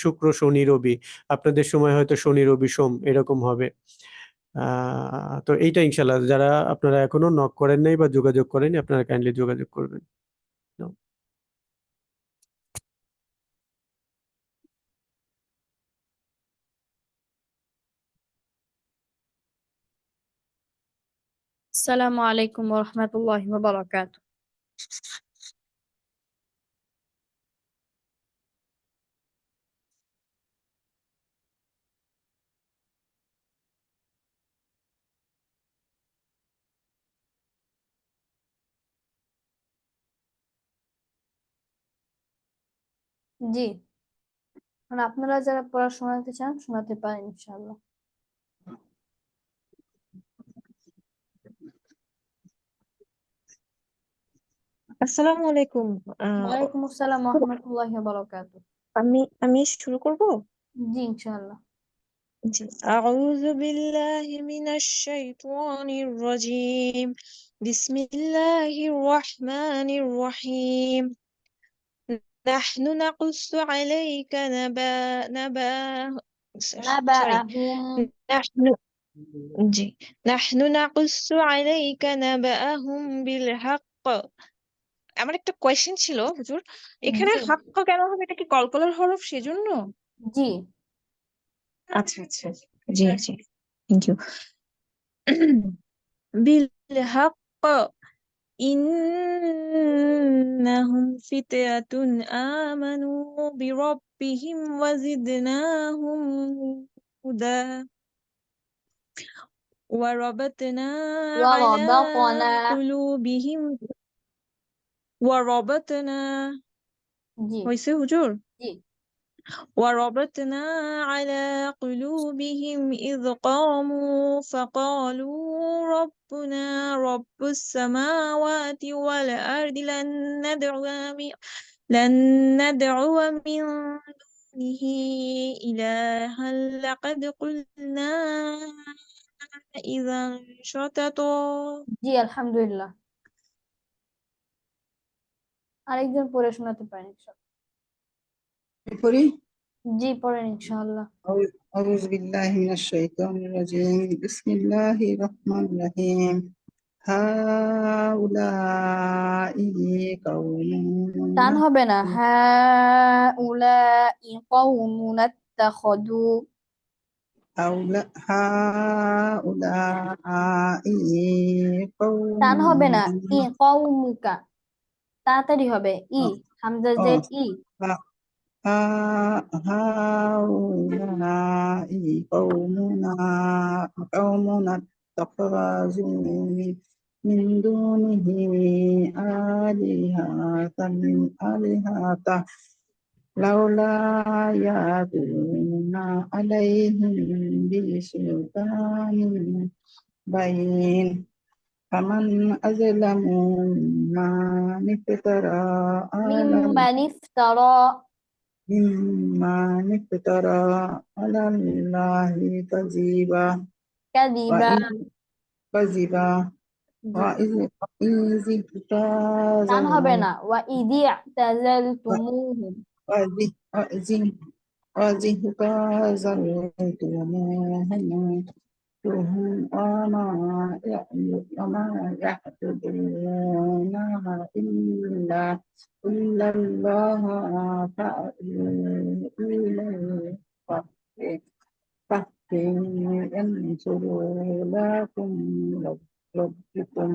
শুক্র শনি রবি। আপনাদের সময় হয়তো শনি রবি সোম এরকম হবে। তো এইটা ইনশাল্লাহ, যারা আপনারা এখনো নক করেন নাই বা যোগাযোগ করেন, আপনারা কাইন্ডলি যোগাযোগ করবেন। আসসালামু আলাইকুম ওয়া রাহমাতুল্লাহি ওয়া বারাকাতুহু। জি, মানে আপনারা যারা পড়া শোনাতে চান শোনাতে পারেন ইনশাআল্লাহ। আসসালামু আলাইকুম। আহ, ওয়ালাইকুম আসসালাম ওয়া রাহমাতুল্লাহি ওয়া বারাকাতুহু। আমি শুরু করব। জি ইনশাআল্লাহ। জি। আউযু বিল্লাহি মিনাশ শাইতানির রাজিম। বিসমিল্লাহির রহমানির রহিম। নাহনু নাকুসু আলাইকা নাবা সরি নাবাআহুম। নাহনু জি নাহনু নাকুসু আলাইকা নাবাআহুম বিল হক। আমার একটা কোয়েশ্চেন ছিল হুজুর, এখানে জি হাক্ক কেন হবে? এটা কি কলকলার হরফ সেজন্য? জি আচ্ছা আচ্ছা, জি জি, থ্যাংক ইউ। بالحق إنهم فتية آمنوا بربهم وزدناهم هدى وربطنا على ওয়ারাবাতানা। قلوبهم وربطنا জি হয়েছে হুজুর জি وربطنا على قلوبهم إذ قاموا فقالوا ربنا رب السماوات والأرض لن ندعو من دونه إلها لقد قلنا إذا شططا. জি আলহামদুলিল্লাহ। আরেকজন পড়ে শোনাতে পারেন ইনশাআল্লাহ। পড়ি। জি পড়েন ইনশাআল্লাহ। أعوذ بالله من الشيطان الرجيم بسم الله الرحمن الرحيم هؤلاء قوم টান হবে না। হ্যাঁ উলাই কওমুন আত্তাখাযু। هؤلاء টান হবে না। ই قوم কওমুকা, তাড়াতাড়ি হবে। ই হামজা জের آه ই। هؤلاء قومنا اتخذوا من دونه آلهة لولا يأتون عليهم بسلطان بين فمن أظلم ممن افترى على মিম্মান ইফতারা ممن افترى على الله كذبا কাযিবা। وإذ كذبا জি وإذ টান হবে اجتازوا না। ওয়া ইদি তাজালতুমুহুম। وإذ وإذ وإذ اجتازلتموهم وما يعبدون إلا الله فأووا إلى الكهف ينشر لكم ربكم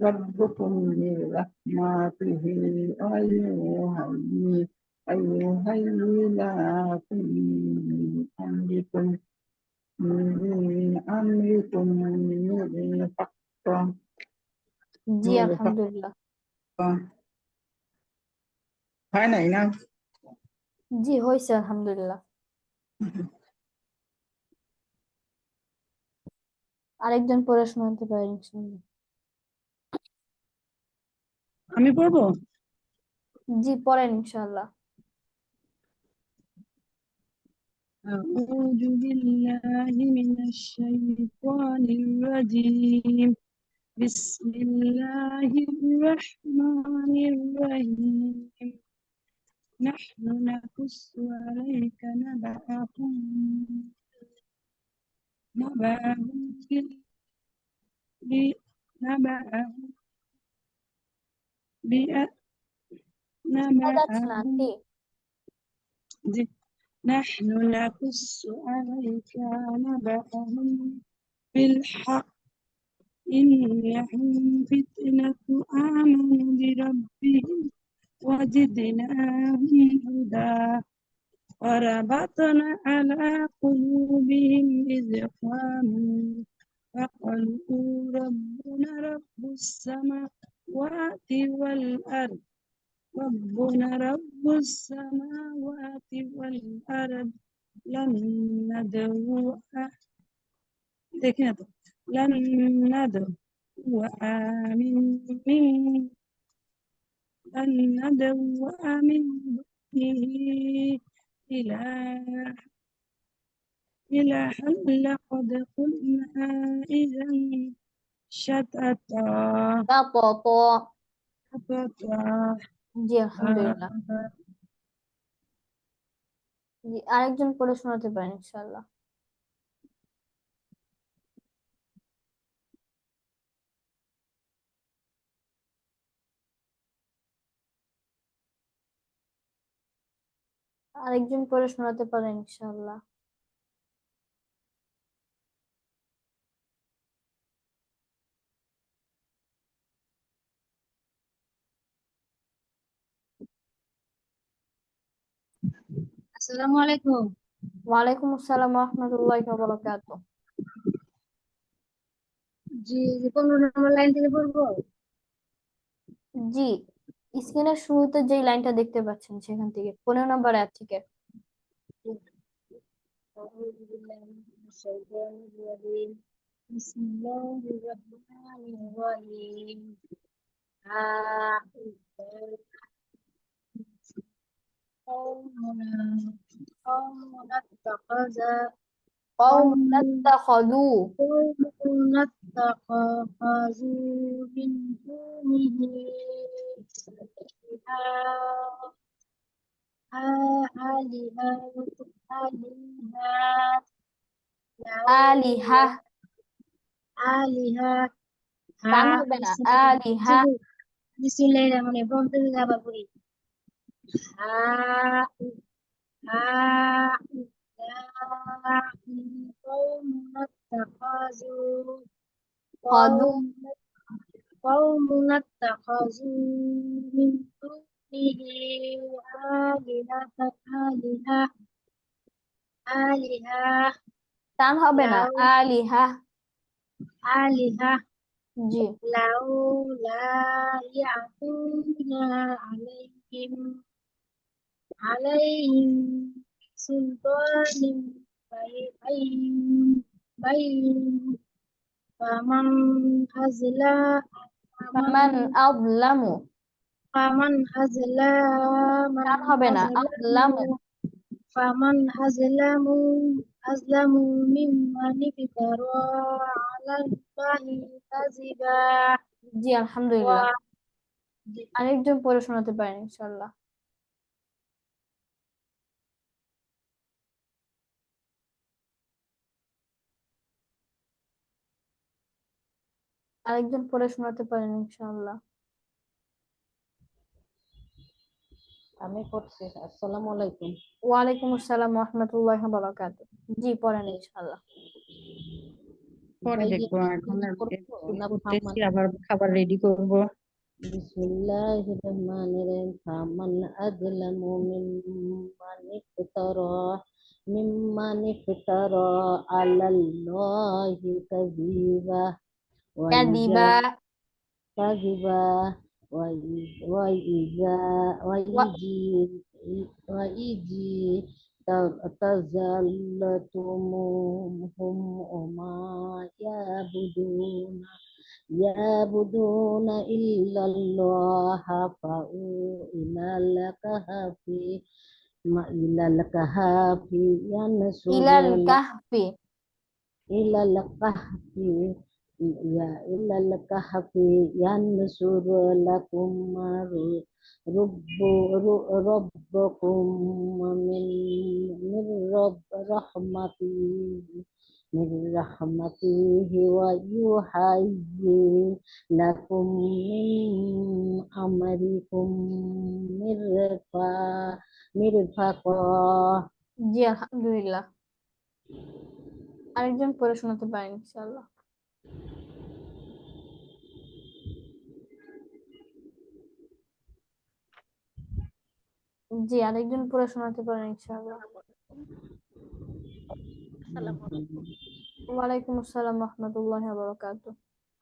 ربكم من رحمته ويهيئ لكم من أمركم مرفقا জি আলহামদুলিল্লাহ। হয় নাই না? জি হয়েছে আলহামদুলিল্লাহ। আরেকজন পড়ে শোনাতে পারেন ইনশাআল্লাহ। আমি পড়বো? জি পড়েন ইনশাআল্লাহ। أعوذ بالله من الشيطان الرجيم بسم الله الرحمن الرحيم نحن نقص عليك نبأهم نبأهم শোনা যাচ্ছে না আন্টি। نحن نقص عليك نبأهم بالحق إنهم فتنة آمنوا بربهم وزدناهم هدى وربطنا على قلوبهم إذ قاموا فقالوا ربنا رب السماوات والأرض ربنا رب السماوات والأرض لن ندعو لن ندعو من دونه إلها لقد قلنا إذا شتتا তা প প شتتا জি আলহামদুলিল্লাহ। জি আরেকজন পড়ে শোনাতে পারেন ইনশাআল্লাহ। আরেকজন পড়ে শোনাতে পারেন ইনশাআল্লাহ। আসসালামু আলাইকুম। ওয়ালাইকুম আসসালাম ওয়া রাহমাতুল্লাহি ওয়া বারাকাতুহু। জি 15 নম্বর লাইন থেকে পড়বো। জি স্ক্রিনের শুরুতে যেই লাইনটা দেখতে পাচ্ছেন সেখান থেকে 15 নম্বর অ্যাপ থেকে। أعوذ بالله من الشيطان الرجيم بسم الله الرحمن الرحيم قومنا اتخذ قوم اتخذوا قومنا اتخذوا من دونه আলিহা আলিহা টান হবে না আলিহা। বিসমিল্লাহির রহমানির রহিম প্রথম থেকে আবার পড়ি হা হা قوم اتخذوا কদু قوم اتخذوا من دونه آلهة টান হবে না لو আলিহা। آلهة জি لولا يأتون عليهم سلطان بين فمن أظلم ফামান আযলামু فمن أظلم টান হবে না আযলামু। فمن أظلم ممن افترى على الله كذبا জি আলহামদুলিল্লাহ। আরেকজন পড়ে শোনাতে পারেন ইনশাআল্লাহ। আরেকজন পড়ে শোনাতে পারেন ইনশাআল্লাহ। আমি পড়ছি। আসসালামু আলাইকুম। ওয়ালাইকুম আসসালাম ওয়া রাহমাতুল্লাহি ওয়া বারাকাতুহু। জি পড়েন ইনশাআল্লাহ। পরে ভাই দেখবো, এখন পড়বো একটু না করতেছি, আবার খাবার রেডি করব। বিসমিল্লাহির রহমানির রহিম ফামান আযলামু মিম্মান ইফতারা আলাল্লাহি কাযিবা ওয়া কাদিবা কাযিবা وإذا ওয়া وإذ تزلتموهم وما يعبدون إلا الله فأووا إلى الكهف ينشر ইলাল কাহফি إلى الكهف إلى الكهف ينشر لكم ربكم من رحمته ويهيئ لكم من أمركم مرفقا জি আলহামদুলিল্লাহ। আরেকজন পড়ে শোনাতে পারেন ইনশাআল্লাহ। জি আরেকজন পড়ে শোনাতে পারেন ইনশাআল্লাহ। আসসালামু আলাইকুম। ওয়ালাইকুম আসসালাম ওয়া রাহমাতুল্লাহি ওয়া বারাকাতুহু।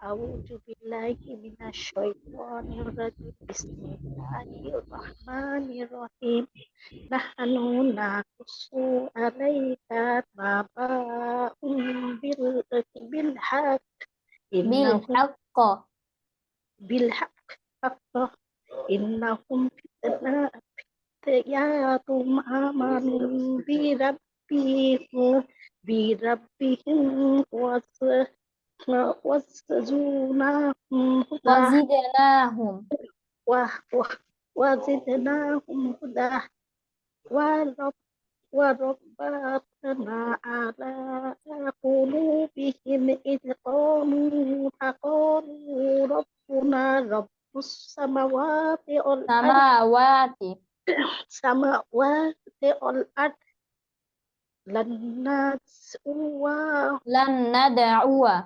আউযু বিল্লাহি মিনাশ শাইতানির রাজিম। বিসমিল্লাহির রাহমানির রহিম। নাহনু নাকুসু আলাইকা নাবাউম বিল হক বিল ইন্নাহুম হাক্ক বিল হক ইন্নাহুম ফিতয়াতুম আমানু বিরাব্বিহিম وزدناهم هدى ওয়াজিদনাহুম وزدناهم هدى ورب وربطنا على قلوبهم إذ قاموا فقالوا ربنا رب السماوات والأرض لن ندعو লান নাদউয়া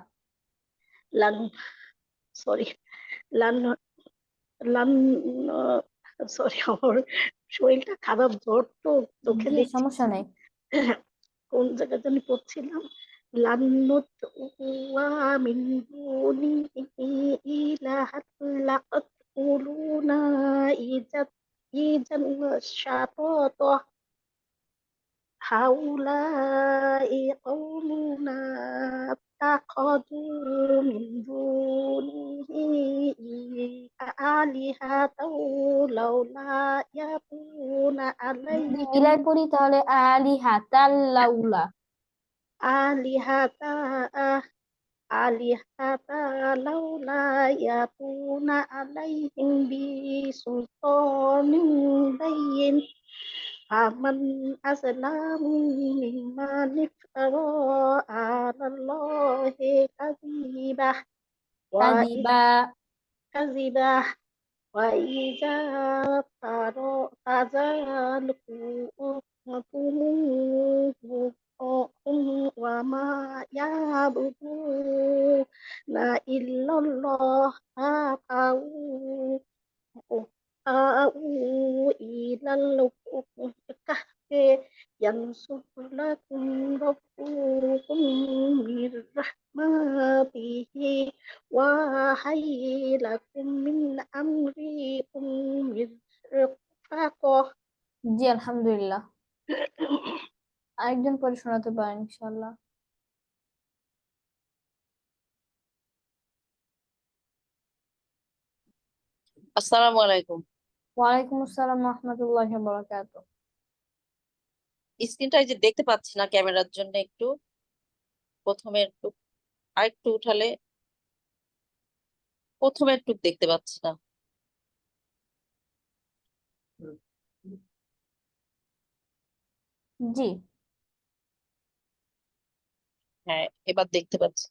لن sorry لن লান সরি আমার শরীরটা খারাপ, জ্বর তো চোখে জি দেখছি সমস্যা নেই। কোন জায়গায় জানি পড়ছিলাম। লান্নত ওয়া মিন দুনিহি ইলাহাত লাকাতুলুনা ইজান শাতাত হাউলাই কওমুনা আত্তাখাযু মিন দুনিহি আলিহাতাও লাউলা ইয়াতুনা যদি আলাইহিম মিলাই পড়ি তাহলে আলিহাতাল্লাউলা আলিহাতা আলিহাতা লাউলা ইয়াতুনা আলাইহিম বিসুলতানিন বাইয়িন ফামান আযলামু মিম্মান ইফতারা আলাল্লাহি কাযিবা وإذا تزالكم وما يعبدون إلا الله فأووا إلى الكهف ينشر لكم ربكم من رحمته وهيئ لكم من أمركم مرفقا জি আলহামদুলিল্লাহ। আরেকজন পড়ে শোনাতে পারেন ইনশাআল্লাহ। আসসালামু আলাইকুম। ওয়ালাইকুম আসসালাম ওয়া রাহমাতুল্লাহি ওয়া বারাকাতুহু। স্ক্রিনটা এই যে দেখতে পাচ্ছি না ক্যামেরার জন্য, একটু প্রথমে একটু আরেকটু উঠালে, প্রথমে একটু দেখতে পাচ্ছি না। জি হ্যাঁ এবার দেখতে পাচ্ছি।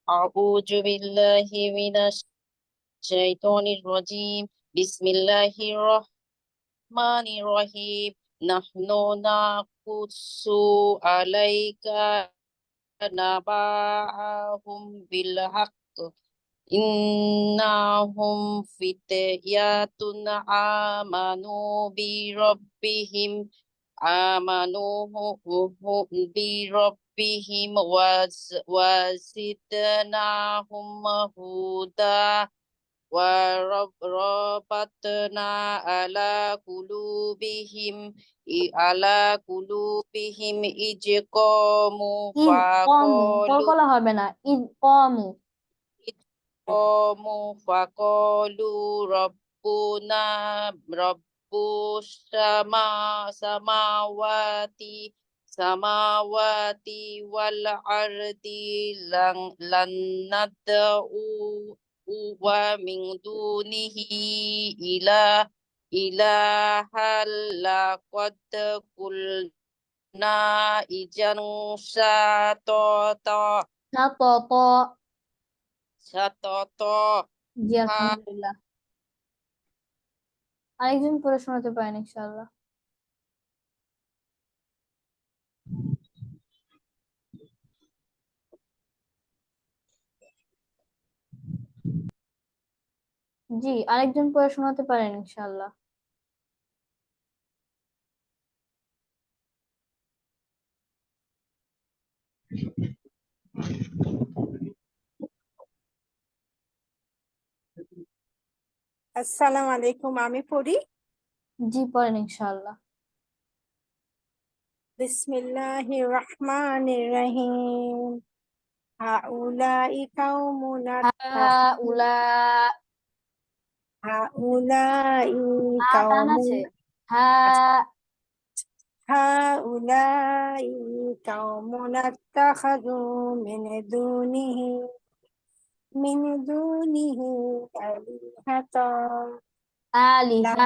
أعوذ بالله من الشيطان الرجيم بسم الله الرحمن الرحيم نحن نقص عليك نبأهم بالحق إنهم فتية آمنوا بربهم وزدناهم هدى وربطنا على قلوبهم إذ قاموا কলকলা হবে না, ইদ কমু। فقالوا ربنا رب السماوات والأرض لن ندعو ومن دونه إلها لقد قلنا إذا شططا জি আলহামদুলিল্লাহ। আরেকজন পড়ে শোনাতে পারেন ইনশাআল্লাহ। জি আরেকজন পড়ে শোনাতে পারেন ইনশাআল্লাহ। আসসালামু আলাইকুম, আমি পড়ি। জি পড়েন ইনশাআল্লাহ। বিসমিল্লাহির রাহমানির রহিম। হাউলাই কাউমুনা হাউলা হাউলাই টান আছে। হাউলাই কাউমুনা তাখাযু মিন দুনিহি আলিহাতা আলিহা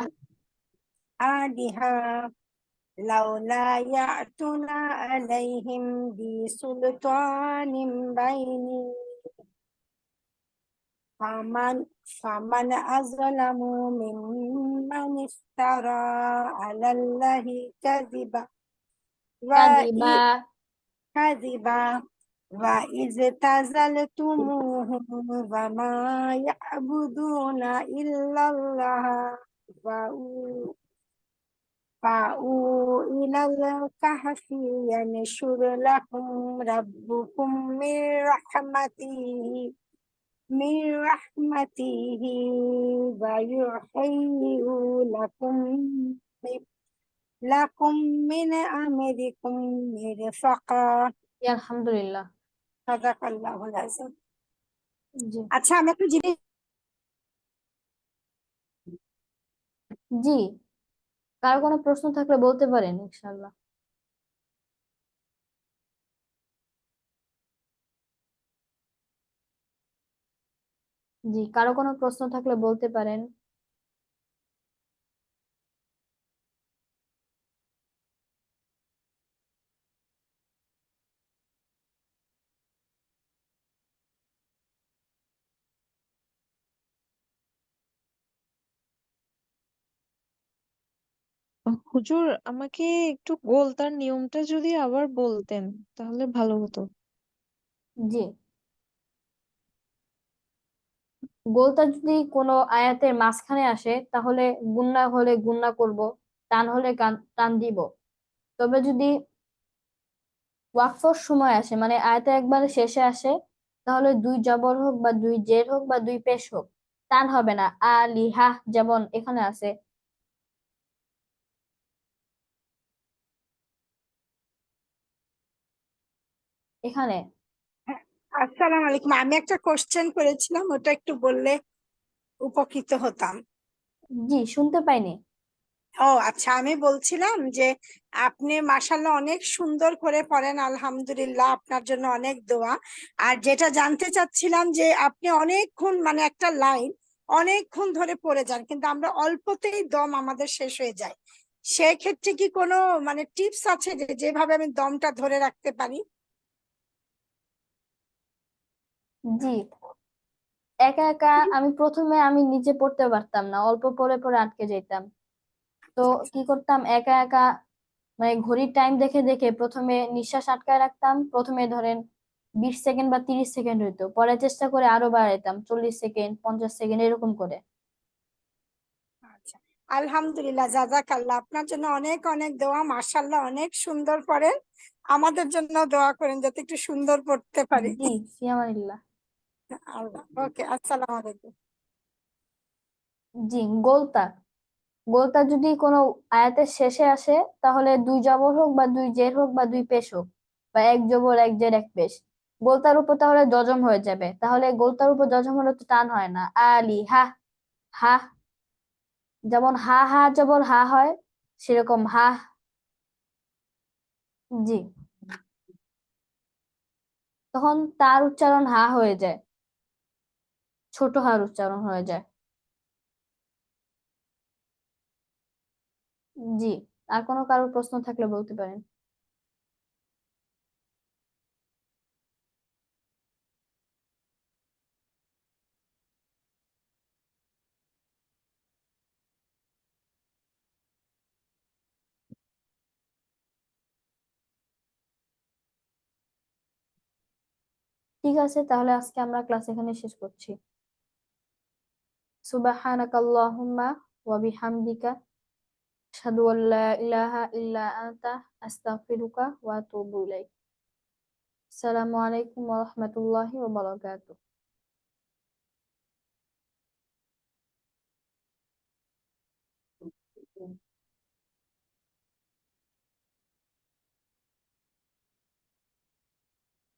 আলিহা লাউলা ইয়াতুনা আলাইহিম বিসুলতানিন বাইনি ফামান আযলামু মিম্মান ইফতারা আলাল্লাহি কাযিবা ওয়া ইয তাযালতুমুহুম ওয়া মা ইয়াবুদুনা ইল্লাল্লাহ فأووا إلى الكهف ينشر لكم ربكم من رحمته ويحيي لكم من أمركم مرفقا জি আলহামদুলিল্লাহ। সাদাকাল্লাহুল আযীম। জি আচ্ছা, আমি একটা জিনিস জি কারো কোনো প্রশ্ন থাকলে বলতে পারেন ইনশাআল্লাহ। জি কারো কোনো প্রশ্ন থাকলে বলতে পারেন। হুজুর, আমাকে একটু গোলতার নিয়মটা যদি আবার বলতেন তাহলে ভালো হতো। জি গোলটা যদি কোনো আয়াতের মাঝখানে আসে তাহলে গুণনা হলে গুণনা করব, টান হলে টান দিব। তবে যদি ওয়াকফের সময় আসে মানে আয়াতের একবারে শেষে আসে তাহলে দুই জবর হোক বা দুই জের হোক বা দুই পেশ হোক টান হবে না। আলিহা যেমন এখানে আছে। এখানে আসসালামু আলাইকুম, আমি একটা কোশ্চেন করেছিলাম, ওটা একটু বললে উপকৃত হতাম। জি শুনতে পাইনি। ও আচ্ছা, আমি বলছিলাম যে আপনি মাশাআল্লাহ অনেক সুন্দর করে পড়েন, আলহামদুলিল্লাহ, আপনার জন্য অনেক দোয়া। আর যেটা জানতে চাচ্ছিলাম যে আপনি অনেকক্ষণ মানে একটা লাইন অনেকক্ষণ ধরে পড়ে যান, কিন্তু আমরা অল্পতেই দম আমাদের শেষ হয়ে যায়। সেক্ষেত্রে কি কোনো মানে টিপস আছে যে যেভাবে আমি দমটা ধরে রাখতে পারি? জি, একা একা আমি প্রথমে আমি নিজে পড়তে পারতাম না, অল্প পড়ে পড়ে আটকে যেতাম। তো কি করতাম, একা একা মানে ঘড়ির টাইম দেখে দেখে প্রথমে নিঃশ্বাস আটকায় রাখতাম। প্রথমে ধরেন 20 সেকেন্ড বা 30 সেকেন্ড হইতো, পরে চেষ্টা করে আরো বাড়াইতাম, 40 সেকেন্ড, 50 সেকেন্ড এরকম করে। আচ্ছা, আলহামদুলিল্লাহ, জাজাকাল্লাহ। আপনার জন্য অনেক অনেক দোয়া, মাশাআল্লাহ, অনেক সুন্দর পড়েন। আমাদের জন্য দোয়া করেন যাতে একটু সুন্দর পড়তে পারি। জি, ফিয়ামানিল্লাহ। আল্লাহ, ওকে, আসসালামু আলাইকুম। জি, গোলতা। গোলতা যদি কোনো আয়াতের শেষে আসে, তাহলে 2 জবর হোক বা 2 জের হোক বা 2 পেশ হোক, বা 1 জবর 1 জের 1 পেশ, গোলতার উপর তাহলে জজম হয়ে যাবে। তাহলে গোলতার উপর জজম হলে তো টান হয় না। আলি হা, হা, যেমন হা হা জবর হা হয়, সেরকম হা। জি, তখন তার উচ্চারণ হা হয়ে যায়, ছোট হার উচ্চারণ হয়ে যায়। জি, আর কোনো কারোর প্রশ্ন থাকলে বলতে পারেন। ঠিক আছে, তাহলে আজকে আমরা ক্লাস এখানে শেষ করছি। সুবহানাকাল্লাহুম্মা ওয়া বিহামদিকা আশহাদু আল্লা ইলাহা ইল্লা আনতা আস্তাগফিরুকা ওয়া আতুবু ইলাইক। আসসালামু আলাইকুম ওয়া রাহমাতুল্লাহি ওয়া বারাকাতুহু।